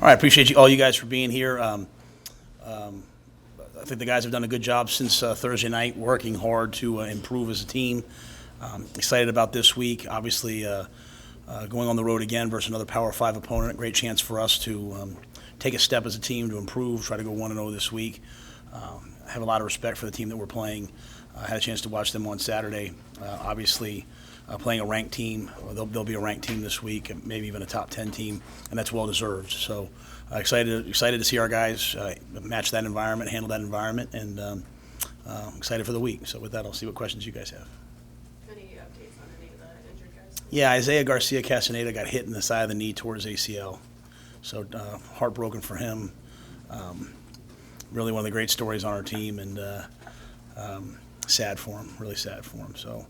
All right, appreciate all you guys for being here. I think the guys have done a good job since Thursday night, working hard to improve as a team. Excited about this week. Obviously, going on the road again versus another Power 5 opponent, a great chance for us to take a step as a team to improve, try to go 1-0 this week. I have a lot of respect for the team that we're playing. I had a chance to watch them on Saturday. Obviously, playing a ranked team. They'll be a ranked team this week, and maybe even a top 10 team, and that's well deserved. So excited to see our guys match that environment, handle that environment, and excited for the week. So with that, I'll see what questions you guys have. Any updates on any of the injured guys? Yeah, Isaiah Garcia Castaneda got hit in the side of the knee towards ACL. So heartbroken for him. Really one of the great stories on our team, and sad for him, really sad for him. So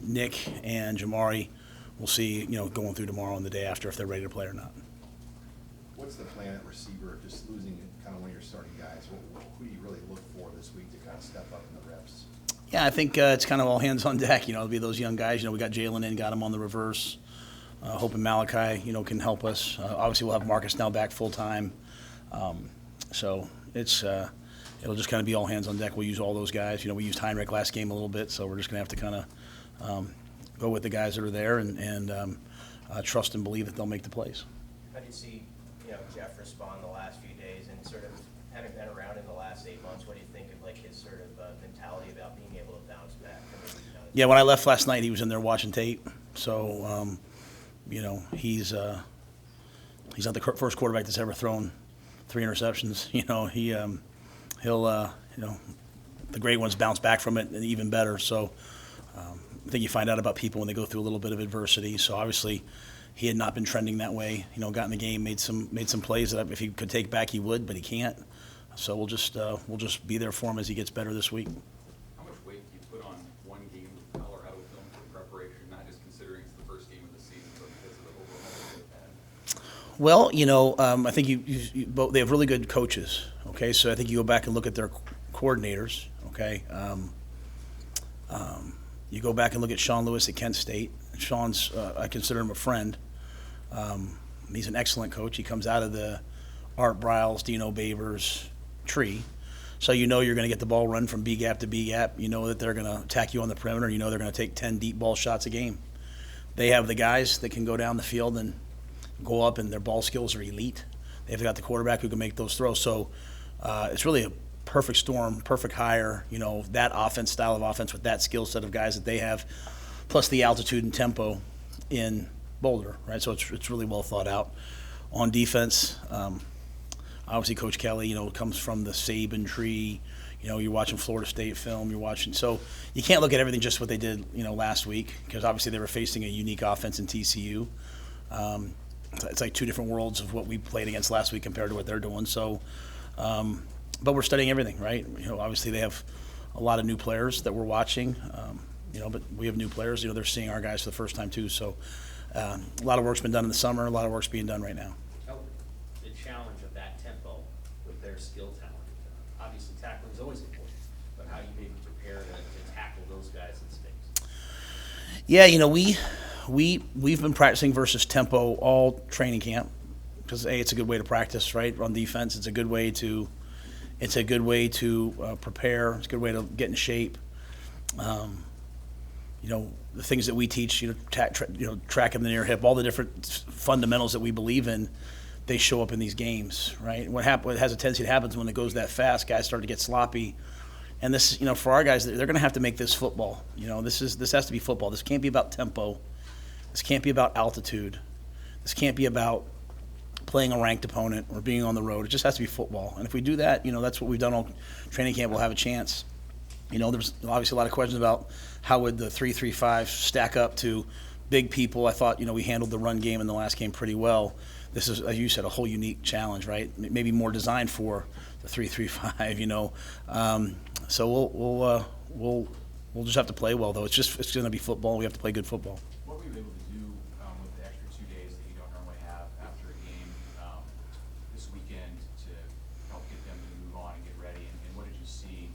Nick and Jamari, we'll see, going through tomorrow and the day after if they're ready to play or not. What's the plan at receiver? Just losing kind of one of your starting guys. Who do you really look for this week to kind of step up in the reps? Yeah, I think it's kind of all hands on deck. It'll be those young guys. We got Jalen in, got him on the reverse. Hoping Malachi, can help us. Obviously, we'll have Marcus now back full time. So it'll just kind of be all hands on deck. We'll use all those guys. We used Heinrich last game a little bit, so we're just going to have to kind of go with the guys that are there and trust and believe that they'll make the plays. How do you see, Jeff respond the last few days, and sort of having been around in the last 8 months? What do you think of his sort of mentality about being able to bounce back? Yeah, when I left last night, he was in there watching tape. So he's not the first quarterback that's ever thrown 3 interceptions. He'll the great ones bounce back from it and even better. So I think you find out about people when they go through a little bit of adversity. So obviously he had not been trending that way. Got in the game, made some plays that if he could take back he would, but he can't. So we'll just be there for him as he gets better this week. How much weight do you put on one game with Colorado film for preparation, not just considering it's the first game of the season, but because of the overall they've had? Well, I think they have really good coaches. Okay, so I think you go back and look at their coordinators. Okay, you go back and look at Sean Lewis at Kent State. Sean's I consider him a friend. He's an excellent coach. He comes out of the Art Briles, Dino Babers tree. So you're going to get the ball run from B gap to B gap. You know that they're going to attack you on the perimeter. You know they're going to take 10 deep ball shots a game. They have the guys that can go down the field and go up, and their ball skills are elite. They've got the quarterback who can make those throws. So it's really a perfect storm, perfect hire, that style of offense with that skill set of guys that they have, plus the altitude and tempo in Boulder, right? So it's really well thought out. On defense, obviously Coach Kelly, comes from the Saban tree. You're watching Florida State film. So you can't look at everything just what they did, last week, because obviously they were facing a unique offense in TCU. It's like two different worlds of what we played against last week compared to what they're doing. So, but we're studying everything, right? Obviously they have a lot of new players that we're watching. But we have new players. They're seeing our guys for the first time too. So, a lot of work's been done in the summer. A lot of work's being done right now. The challenge of that tempo with their skill talent. Obviously, tackling is always important, but how you maybe prepare to tackle those guys in space. Yeah, we've been practicing versus tempo all training camp because it's a good way to practice, right? On defense, it's a good way to prepare. It's a good way to get in shape. The things that we teach, track in the near hip, all the different fundamentals that we believe in, they show up in these games, right? What has a tendency to happen is when it goes that fast, guys start to get sloppy. And this, for our guys, they're going to have to make this football. This has to be football. This can't be about tempo. This can't be about altitude. This can't be about playing a ranked opponent or being on the road. It just has to be football. And if we do that, that's what we've done all training camp. We'll have a chance. There's obviously a lot of questions about how would the 3-3-5 stack up to big people. I thought, we handled the run game in the last game pretty well. This is, as you said, a whole unique challenge, right? Maybe more designed for the 3-3-5, So we'll just have to play well, though. It's going to be football. We have to play good football. What were you able to do with the extra 2 days that you don't normally have after a game this weekend to help get them to move on and get ready? And what did you see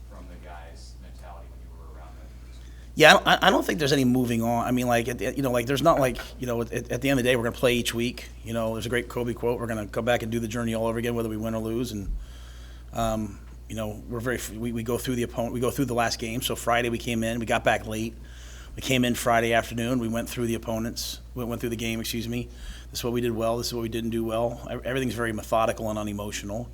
from the guys' mentality when you were around them this weekend? Yeah, I don't think there's any moving on. I mean, like, there's not like, at the end of the day, we're going to play each week. There's a great Kobe quote. We're going to come back and do the journey all over again, whether we win or lose. And, we go through the opponent. We go through the last game. So Friday we came in. We got back late. We came in Friday afternoon. We went through the opponents. We went through the game, excuse me. This is what we did well. This is what we didn't do well. Everything's very methodical and unemotional,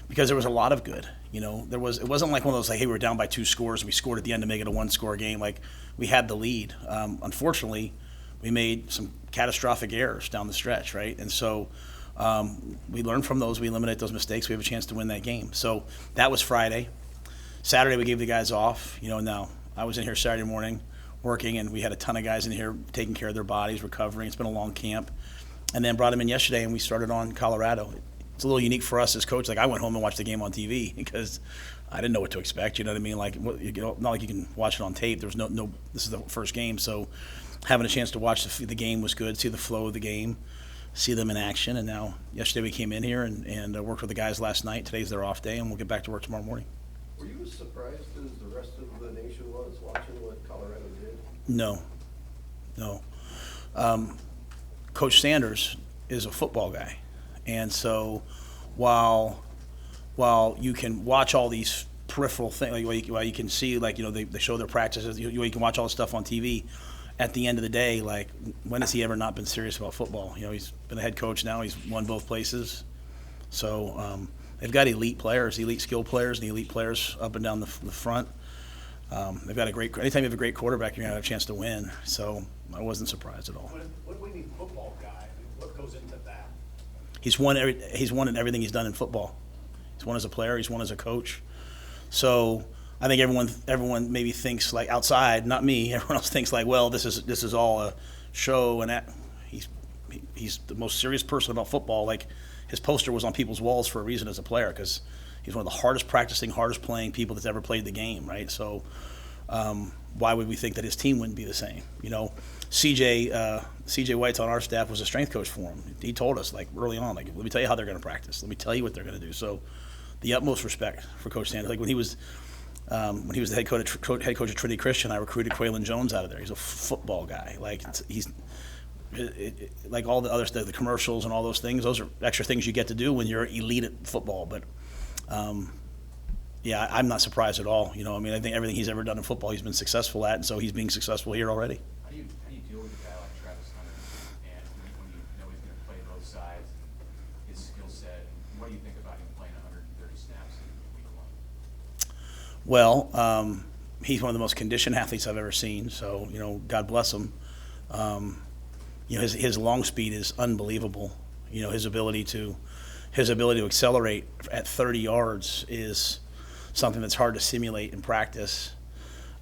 because there was a lot of good. It wasn't like one of those, like, hey, we were down by 2 scores and we scored at the end to make it a 1-score game. Like, we had the lead. Unfortunately, we made some catastrophic errors down the stretch, right? And so we learned from those. We eliminate those mistakes. We have a chance to win that game. So that was Friday. Saturday, we gave the guys off. Now I was in here Saturday morning working, and we had a ton of guys in here taking care of their bodies, recovering. It's been a long camp. And then brought them in yesterday, and we started on Colorado. It's a little unique for us as coach. Like, I went home and watched the game on TV because I didn't know what to expect. You know what I mean? Like, not like you can watch it on tape. There was no. This is the first game, so having a chance to watch the game was good. See the flow of the game, see them in action. And now, yesterday we came in here and worked with the guys last night. Today's their off day, and we'll get back to work tomorrow morning. Were you as surprised as the rest of the nation was watching what Colorado did? No. Coach Sanders is a football guy, and so while you can watch all these peripheral things, like while you can see, like, they show their practices, you can watch all the stuff on TV. At the end of the day, like, when has he ever not been serious about football? He's been a head coach now. He's won both places. So they've got elite players, elite skill players, and elite players up and down the front. They've got anytime you have a great quarterback, you're going to have a chance to win. So I wasn't surprised at all. What do we need football guy? I mean, what goes into that? He's won in everything he's done in football. He's won as a player. He's won as a coach. So I think everyone maybe thinks, like, outside, not me. Everyone else thinks, like, well, this is all a show, and he's the most serious person about football. Like, his poster was on people's walls for a reason as a player, because he's one of the hardest practicing, hardest playing people that's ever played the game, right? So why would we think that his team wouldn't be the same? CJ White's on our staff was a strength coach for him. He told us, like, early on, like, let me tell you how they're going to practice. Let me tell you what they're going to do. So the utmost respect for Coach Sanders. Like, when he was the head coach of Trinity Christian, I recruited Quaylen Jones out of there. He's a football guy. Like, like all the other stuff, the commercials and all those things. Those are extra things you get to do when you're elite at football. But I'm not surprised at all. I think everything he's ever done in football, he's been successful at, and so he's being successful here already. How do you deal with a guy like Travis Hunter, and when you know he's going to play both sides, and his skill set, and what do you think about him playing 130 snaps in week 1? Well, he's one of the most conditioned athletes I've ever seen. So God bless him. His long speed is unbelievable. His ability to accelerate at 30 yards is something that's hard to simulate in practice.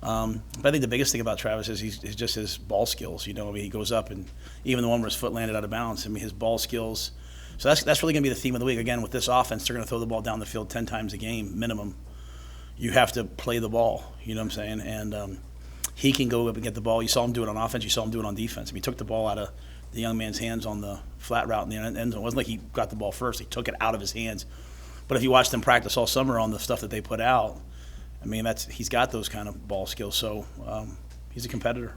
But I think the biggest thing about Travis is he's just his ball skills. He goes up, and even the one where his foot landed out of bounds, his ball skills. So that's really going to be the theme of the week. Again, with this offense, they're going to throw the ball down the field 10 times a game minimum. You have to play the ball. You know what I'm saying? And he can go up and get the ball. You saw him do it on offense. You saw him do it on defense. He took the ball out of the young man's hands on the flat route in the end zone. It wasn't like he got the ball first. He took it out of his hands. But if you watch them practice all summer on the stuff that they put out, he's got those kind of ball skills. So he's a competitor.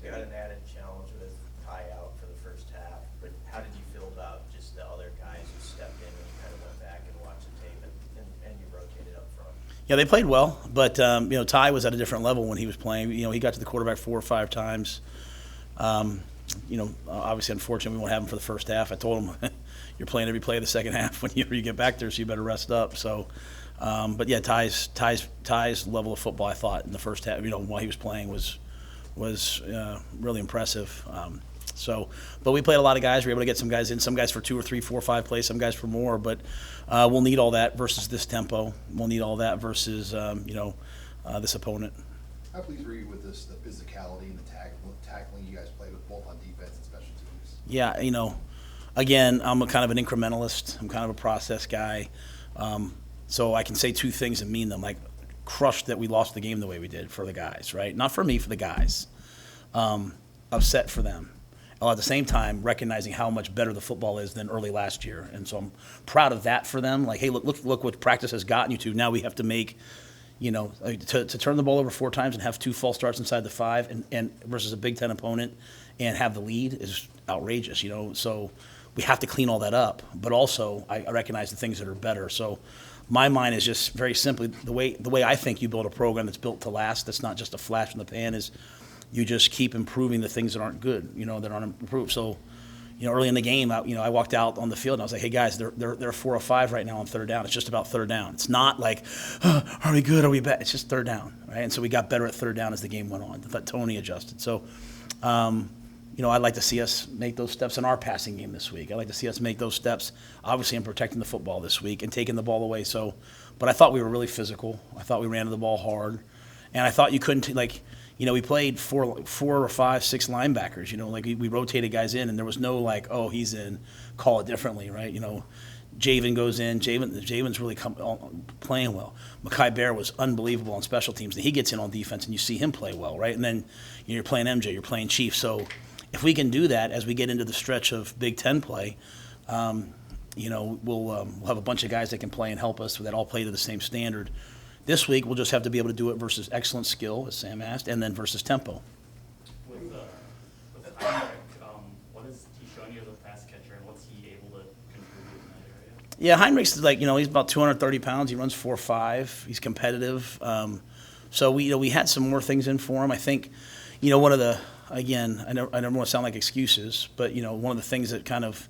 You've got an added challenge with Ty out for the first half, but how did you feel about just the other guys who stepped in and you kind of went back and watched the tape and you rotated up front? Yeah, they played well, but Ty was at a different level when he was playing. He got to the quarterback 4 or 5 times. Obviously, unfortunately, we won't have him for the first half. I told him, you're playing every play of the second half when you get back there, so you better rest up. So, but yeah, Ty's level of football, I thought, in the first half, while he was playing was really impressive. But we played a lot of guys. We were able to get some guys in, some guys for 2 or 3, 4 or 5 plays, some guys for more. But we'll need all that versus this tempo. We'll need all that versus this opponent. How pleased were you with the physicality and the tackling you guys played with both on defense and special teams? Yeah, again, I'm a kind of an incrementalist. I'm kind of a process guy. So I can say 2 things and mean them. Like, crushed that we lost the game the way we did for the guys, right? Not for me, for the guys. Upset for them. While at the same time recognizing how much better the football is than early last year. And so I'm proud of that for them. Like, hey, look what practice has gotten you to. Now we have to make To turn the ball over 4 times and have 2 false starts inside the 5 and versus a Big Ten opponent and have the lead is outrageous, So we have to clean all that up. But also, I recognize the things that are better. So my mind is just very simply the way I think you build a program that's built to last, that's not just a flash in the pan, is you just keep improving the things that aren't good, that aren't improved. So, early in the game, I walked out on the field and I was like, hey guys, they're 4 or 5 right now on third down. It's just about third down. It's not like, are we good? Are we bad? It's just third down, right? And so we got better at third down as the game went on. Tony adjusted. So, I'd like to see us make those steps in our passing game this week. I'd like to see us make those steps, obviously, in protecting the football this week and taking the ball away. So, but I thought we were really physical. I thought we ran the ball hard, and I thought you couldn't we played 4 or 5, 6 linebackers. We rotated guys in, and there was no oh, he's in, call it differently, right? Javen goes in. Javen's really playing well. Mekhi Bear was unbelievable on special teams. And he gets in on defense, and you see him play well, right? And then you're playing MJ, you're playing Chief. So if we can do that as we get into the stretch of Big Ten play, we'll have a bunch of guys that can play and help us that all play to the same standard. This week, we'll just have to be able to do it versus excellent skill, as Sam asked, and then versus tempo. With Heinrich, what has he shown you as a pass catcher, and what's he able to contribute in that area? Yeah, Heinrich's he's about 230 pounds. He runs 4.5. He's competitive. So we had some more things in for him. I think, one of the, again, I never want to sound like excuses, but one of the things that kind of,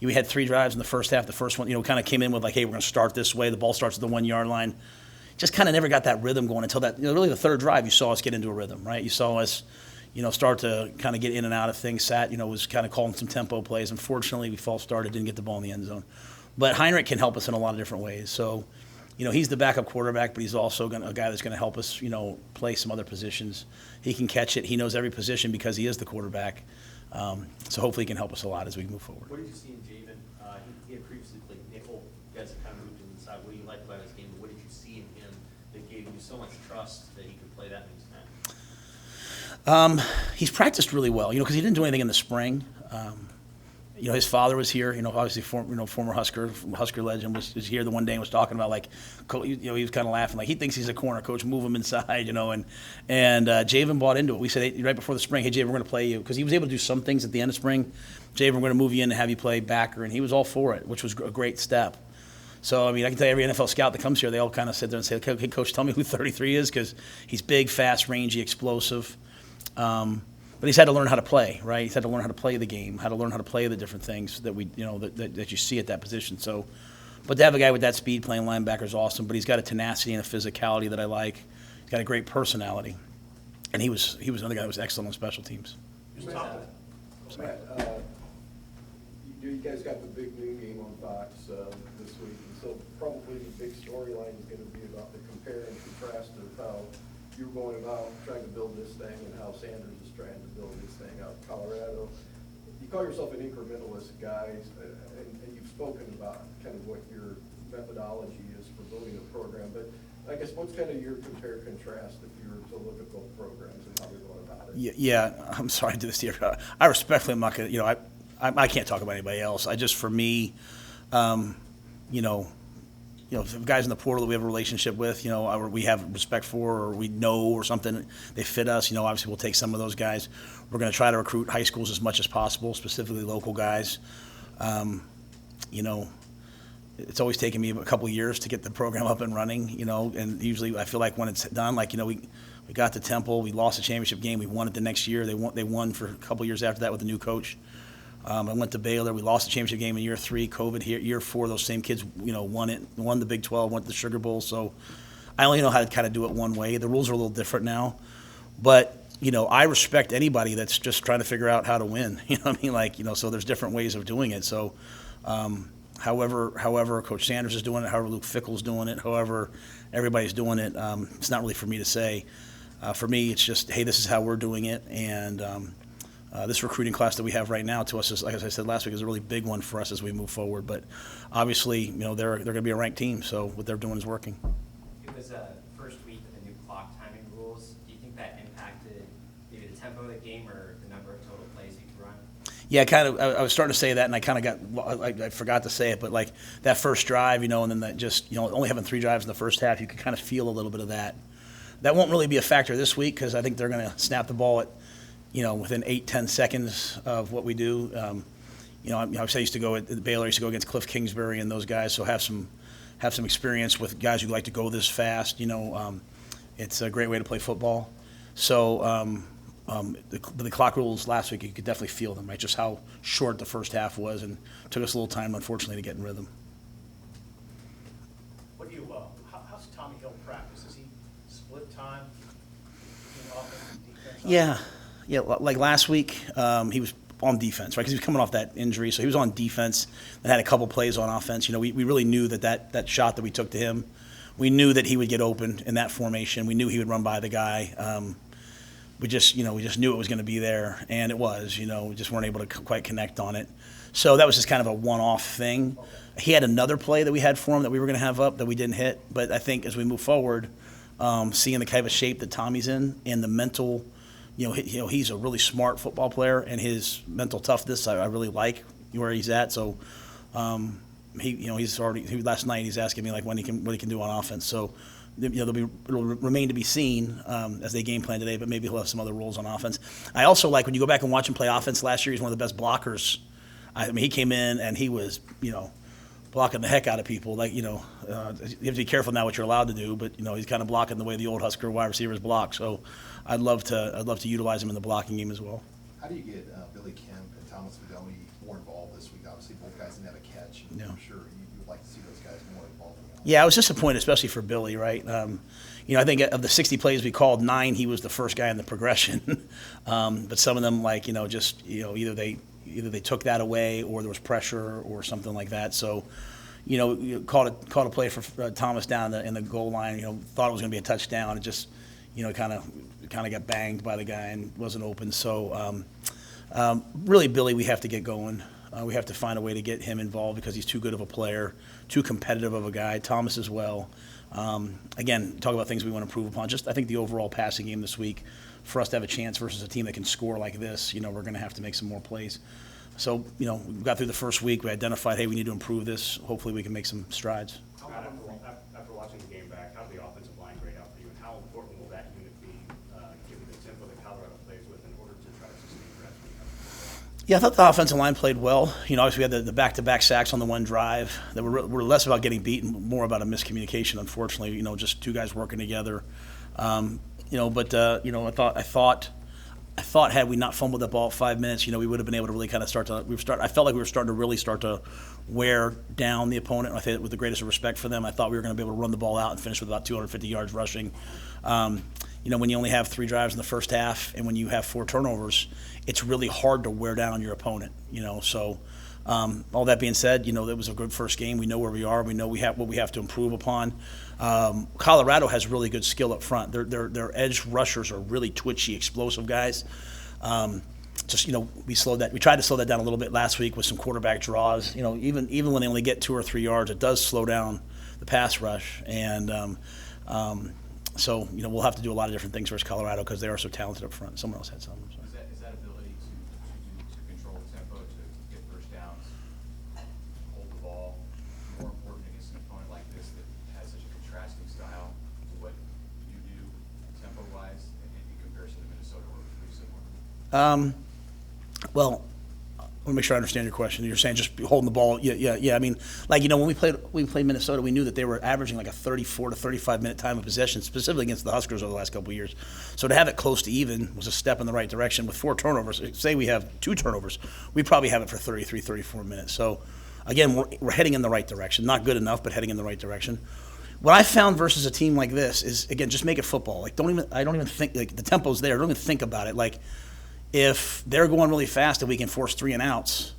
we had 3 drives in the first half. The first one, kind of came in with hey, we're going to start this way. The ball starts at the 1-yard line. Just kind of never got that rhythm going until that, really the third drive, you saw us get into a rhythm, right? You saw us, start to kind of get in and out of things. Sat, was kind of calling some tempo plays. Unfortunately, we false started, didn't get the ball in the end zone. But Heinrich can help us in a lot of different ways. So, he's the backup quarterback, but he's also a guy that's going to help us, play some other positions. He can catch it. He knows every position because he is the quarterback. So hopefully he can help us a lot as we move forward. What did you see in Javen? He had previously played nickel. You guys have kind of moved to the side. What do you like about his game? What did you see in him that gave you so much trust that he could play that many snaps? He's practiced really well, because he didn't do anything in the spring. His father was here, obviously former Husker legend was here the one day and was talking about he was kind of laughing he thinks he's a corner coach, move him inside, and Javen bought into it. We said right before the spring, hey Javen, we're going to play you, because he was able to do some things at the end of spring. Javen, we're going to move you in and have you play backer, and he was all for it, which was a great step. So, I can tell you every NFL scout that comes here, they all kind of sit there and say, okay, coach, tell me who 33 is, because he's big, fast, rangy, explosive. But he's had to learn how to play, right? He's had to learn how to play the game, how to learn how to play the different things that that you see at that position. So, but to have a guy with that speed playing linebacker is awesome. But he's got a tenacity and a physicality that I like. He's got a great personality, and he was another guy that was excellent on special teams. Matt, you guys got the big noon game on Fox this week, and so probably the big storyline is going to be about the compare and contrast of how you're going about trying to build this thing and how Sanders is trying to build this thing out in Colorado. You call yourself an incrementalist guy, and you've spoken about kind of what your methodology is for building a program, but I guess what's kind of your compare contrast if you were to look at both programs and how they're going about it? Yeah, I'm sorry to do this to you. I respectfully am not going to, I can't talk about anybody else. For me, if guys in the portal that we have a relationship with, or we have respect for, or we know or something, they fit us, obviously we'll take some of those guys. We're going to try to recruit high schools as much as possible, specifically local guys. It's always taken me a couple of years to get the program up and running, and usually I feel like when it's done, we got to Temple, we lost the championship game, we won it the next year. They won for a couple of years after that with a new coach. I went to Baylor. We lost the championship game in year 3. COVID here. Year 4, those same kids, won the Big 12, went to the Sugar Bowl. So I only know how to kind of do it one way. The rules are a little different now, but I respect anybody that's just trying to figure out how to win. So there's different ways of doing it. So, however Coach Sanders is doing it, however Luke Fickell's doing it, however everybody's doing it, it's not really for me to say. For me, it's just, hey, this is how we're doing it, and this recruiting class that we have right now to us is, like as I said last week, is a really big one for us as we move forward. But obviously, they're going to be a ranked team, so what they're doing is working. It was first week of the new clock timing rules. Do you think that impacted maybe the tempo of the game or the number of total plays you could run? Yeah, kind of. I was starting to say that, and I kind of got. I forgot to say it, but like that first drive, and then that just, only having 3 drives in the first half, you could kind of feel a little bit of that. That won't really be a factor this week because I think they're going to snap the ball at, within 8-10 seconds of what we do. I used to go at Baylor. I used to go against Cliff Kingsbury and those guys, so have some experience with guys who like to go this fast. It's a great way to play football. So. The clock rules last week, you could definitely feel them, right? Just how short the first half was, and it took us a little time, unfortunately, to get in rhythm. What do you, how's Tommy Hill practice? Is he split time between offense and defense? Yeah. Like last week, he was on defense, right? Because he was coming off that injury, so he was on defense and had a couple plays on offense. We really knew that shot that we took to him, we knew that he would get open in that formation. We knew he would run by the guy. We just knew it was going to be there, and it was. We just weren't able to quite connect on it. So that was just kind of a one-off thing. He had another play that we had for him that we were going to have up that we didn't hit. But I think as we move forward, seeing the kind of shape that Tommy's in and the mental, he's a really smart football player, and his mental toughness I really like where he's at. So he's already last night he's asking me like what he can do on offense. So. It'll remain to be seen as they game plan today, but maybe he'll have some other roles on offense. I also like when you go back and watch him play offense last year, he's one of the best blockers. He came in and he was, blocking the heck out of people. Like, you have to be careful now what you're allowed to do, but, he's kind of blocking the way the old Husker wide receivers block. So I'd love to utilize him in the blocking game as well. How do you get Billy Kemp and Thomas Fideli more involved this week? Obviously, both guys didn't have a catch. And I'm sure you'd like to see those guys more involved in the offense. Yeah, I was disappointed, especially for Billy, right? I think of the 60 plays we called, 9, he was the first guy in the progression. But some of them, either they took that away or there was pressure or something like that. So, you called a play for Thomas down in the goal line. Thought it was going to be a touchdown. It just, kind of got banged by the guy and wasn't open. So, really, Billy, we have to get going. We have to find a way to get him involved because he's too good of a player, too competitive of a guy. Thomas as well. Again, talk about things we want to improve upon. Just I think the overall passing game this week, for us to have a chance versus a team that can score like this, we're going to have to make some more plays. So, we got through the first week. We identified, hey, we need to improve this. Hopefully we can make some strides. After watching the game back, how did the offensive line grade out for you, and how important will that unit be, given the tempo that Colorado plays with, in order to try to sustain reps? Yeah, I thought the offensive line played well. Obviously we had the back-to-back sacks on the one drive that were less about getting beaten, more about a miscommunication, unfortunately, just 2 guys working together. I thought had we not fumbled the ball at 5 minutes, we would have been able to really kind of I felt like we were starting to really start to wear down the opponent. I think with the greatest respect for them, I thought we were going to be able to run the ball out and finish with about 250 yards rushing. When you only have 3 drives in the first half and when you have 4 turnovers, it's really hard to wear down your opponent, So all that being said, it was a good first game. We know where we are. We know what we have to improve upon. Colorado has really good skill up front. Their edge rushers are really twitchy, explosive guys. We tried to slow that down a little bit last week with some quarterback draws. Even when they only get 2 or 3 yards, it does slow down the pass rush. And so we'll have to do a lot of different things versus Colorado because they are so talented up front. Someone else had something. So. Is that ability to control the tempo, to get first downs, hold the ball, more important against an opponent like this that has such a contrasting style to what you do tempo-wise in comparison to Minnesota, where it's pretty similar? Well, I want to make sure I understand your question. You're saying just holding the ball. Yeah. I mean, when we played Minnesota, we knew that they were averaging like a 34 to 35 minute time of possession, specifically against the Huskers over the last couple of years. So to have it close to even was a step in the right direction. With 4 turnovers, say we have 2 turnovers, we probably have it for 33, 34 minutes. So again, we're heading in the right direction. Not good enough, but heading in the right direction. What I found versus a team like this is, again, just make it football. I don't even think the tempo's there. Don't even think about it. If they're going really fast and we can force 3 and outs,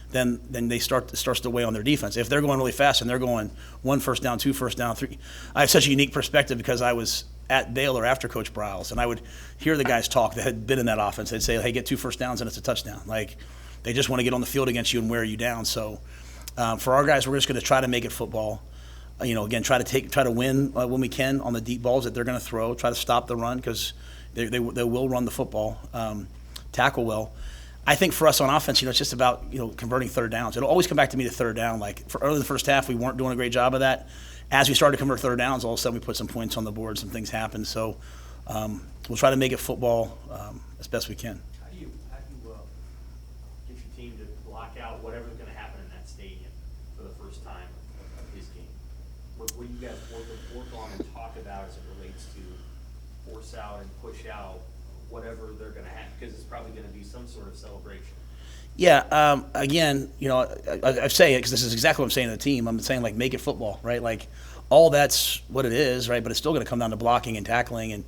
then it starts to weigh on their defense. If they're going really fast and they're going 1 first down, 2 first down, 3, I have such a unique perspective because I was at Baylor after Coach Bryles, and I would hear the guys talk that had been in that offense. They'd say, "Hey, get 2 first downs and it's a touchdown." They just want to get on the field against you and wear you down. So for our guys, we're just going to try to make it football. Again, try to win when we can on the deep balls that they're going to throw. Try to stop the run because they will run the football. Tackle well. I think for us on offense, it's just about, converting third downs. It'll always come back to me to third down. Like, for early in the first half, we weren't doing a great job of that. As we started to convert third downs, all of a sudden we put some points on the board, some things happened. So we'll try to make it football as best we can. How do you get your team to block out whatever's going to happen in that stadium for the first time of his game? What do you guys work on and talk about as it relates to force out and push out whatever they're going to have? Because it's probably going to be some sort of celebration. Yeah, again, I say it because this is exactly what I'm saying to the team. I'm saying, like, make it football, right? Like, all that's what it is, right? But it's still going to come down to blocking and tackling. And,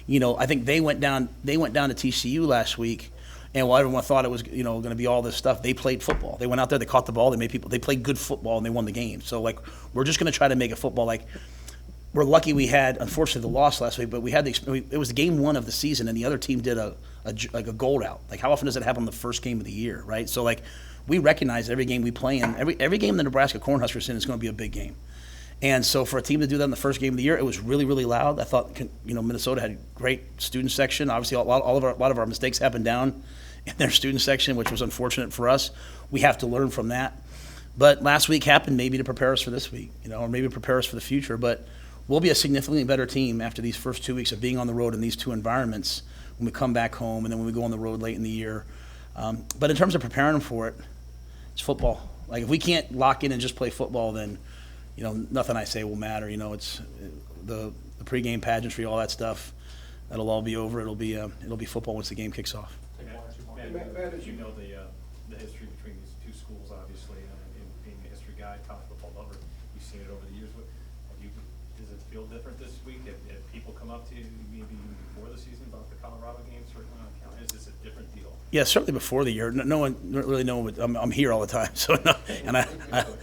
I think they went down to TCU last week, and while everyone thought it was, going to be all this stuff, they played football. They went out there, they caught the ball, they played good football, and they won the game. So, like, we're just going to try to make it football. Like, we're lucky we had, unfortunately, the loss last week, but we had it was game one of the season, and the other team did a gold out. Like, how often does that happen the first game of the year, right? So, like, we recognize every game we play in, every game the Nebraska Cornhuskers in is going to be a big game. And so for a team to do that in the first game of the year, it was really, really loud. I thought, Minnesota had a great student section. Obviously, a lot of our mistakes happened down in their student section, which was unfortunate for us. We have to learn from that. But last week happened maybe to prepare us for this week, or maybe prepare us for the future. But we'll be a significantly better team after these first 2 weeks of being on the road in these two environments when we come back home and then when we go on the road late in the year. But in terms of preparing for it, it's football. Like, if we can't lock in and just play football, then, nothing I say will matter. It's the pregame pageantry, all that stuff. That'll all be over. It'll be football once the game kicks off. Matt, as you know the history between these two schools, obviously, and being a history guy, college football lover, you've seen it over the years. Does it feel different this week? Have people come up to you maybe even before the season about the Colorado game? Certainly on account. Is this a different deal? Yeah, certainly before the year. No one really knows. I'm here all the time, so no, and I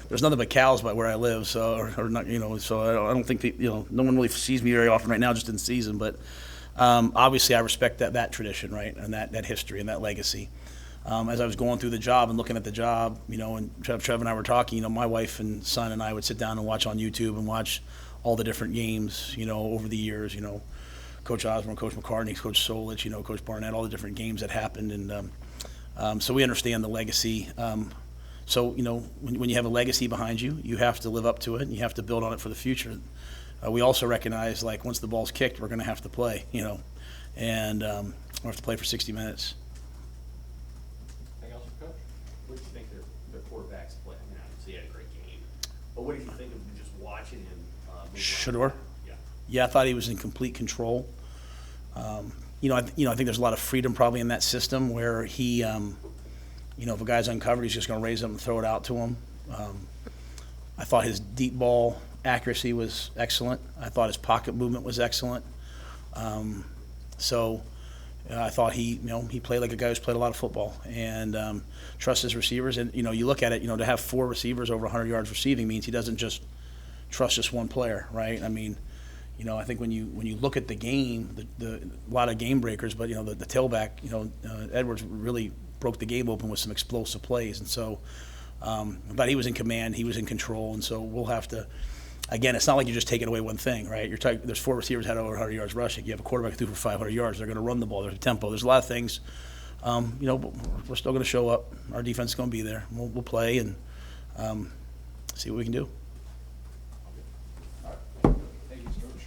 there's nothing but cows by where I live, so or not, so I don't think no one really sees me very often right now, just in season. But obviously, I respect that tradition, right, and that history and that legacy. As I was going through the job and looking at the job, and Trev and I were talking, my wife and son and I would sit down and watch on YouTube and watch all the different games, over the years, Coach Osborne, Coach McCartney, Coach Solich, Coach Barnett, all the different games that happened. And so we understand the legacy. So, when you have a legacy behind you, you have to live up to it and you have to build on it for the future. We also recognize, like, once the ball's kicked, we're going to have to play, and we'll have to play for 60 minutes. Anything else, Coach? What did you think their quarterbacks play? I mean, obviously he had a great game. But what did you think of just watching him? Shador? Yeah, I thought he was in complete control. I think there's a lot of freedom probably in that system where he, if a guy's uncovered, he's just going to raise it and throw it out to him. I thought his deep ball accuracy was excellent. I thought his pocket movement was excellent. I thought he played like a guy who's played a lot of football and trusts his receivers. And, you look at it, to have 4 receivers over 100 yards receiving means he doesn't just trust just one player, right? I mean, I think when you look at the game, a lot of game breakers, but the tailback, Edwards really broke the game open with some explosive plays, and so, but he was in command, he was in control, and so we'll have to. Again, it's not like you're just taking away one thing, right? There's 4 receivers had over 100 yards rushing. You have a quarterback who threw for 500 yards. They're going to run the ball. There's a tempo. There's a lot of things. But we're still going to show up. Our defense is going to be there. We'll play and see what we can do.